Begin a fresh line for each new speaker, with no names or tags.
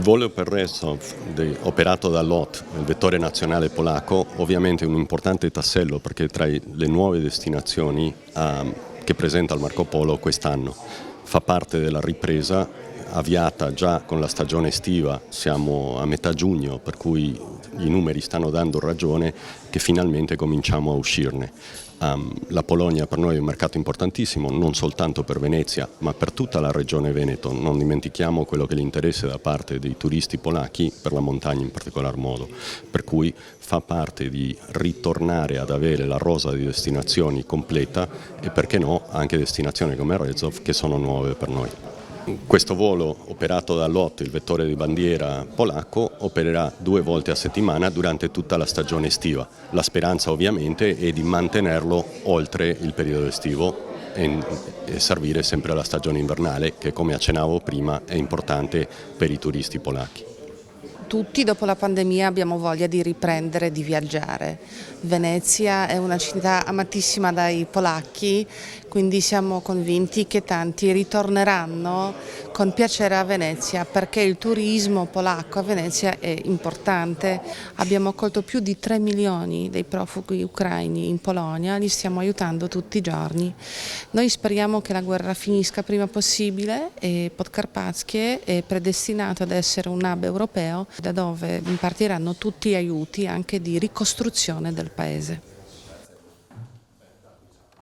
Il volo per Rezov, operato da LOT, il vettore nazionale polacco, ovviamente è un importante tassello perché tra le nuove destinazioni che presenta il Marco Polo quest'anno fa parte della ripresa avviata già con la stagione estiva, siamo a metà giugno, per cui i numeri stanno dando ragione che finalmente cominciamo a uscirne. La Polonia per noi è un mercato importantissimo, non soltanto per Venezia, ma per tutta la regione Veneto. Non dimentichiamo quello che è l'interesse da parte dei turisti polacchi per la montagna in particolar modo, per cui fa parte di ritornare ad avere la rosa di destinazioni completa e perché no anche destinazioni come Rezov che sono nuove per noi. Questo volo operato da LOT, il vettore di bandiera polacco, opererà 2 volte a settimana durante tutta la stagione estiva. La speranza ovviamente è di mantenerlo oltre il periodo estivo e servire sempre alla stagione invernale che, come accennavo prima, è importante per i turisti polacchi.
Tutti dopo la pandemia abbiamo voglia di riprendere, di viaggiare. Venezia è una città amatissima dai polacchi, quindi siamo convinti che tanti ritorneranno con piacere a Venezia perché il turismo polacco a Venezia è importante. Abbiamo accolto più di 3 milioni dei profughi ucraini in Polonia, li stiamo aiutando tutti i giorni. Noi speriamo che la guerra finisca prima possibile e Podkarpackie è predestinato ad essere un hub europeo da dove partiranno tutti gli aiuti anche di ricostruzione del paese.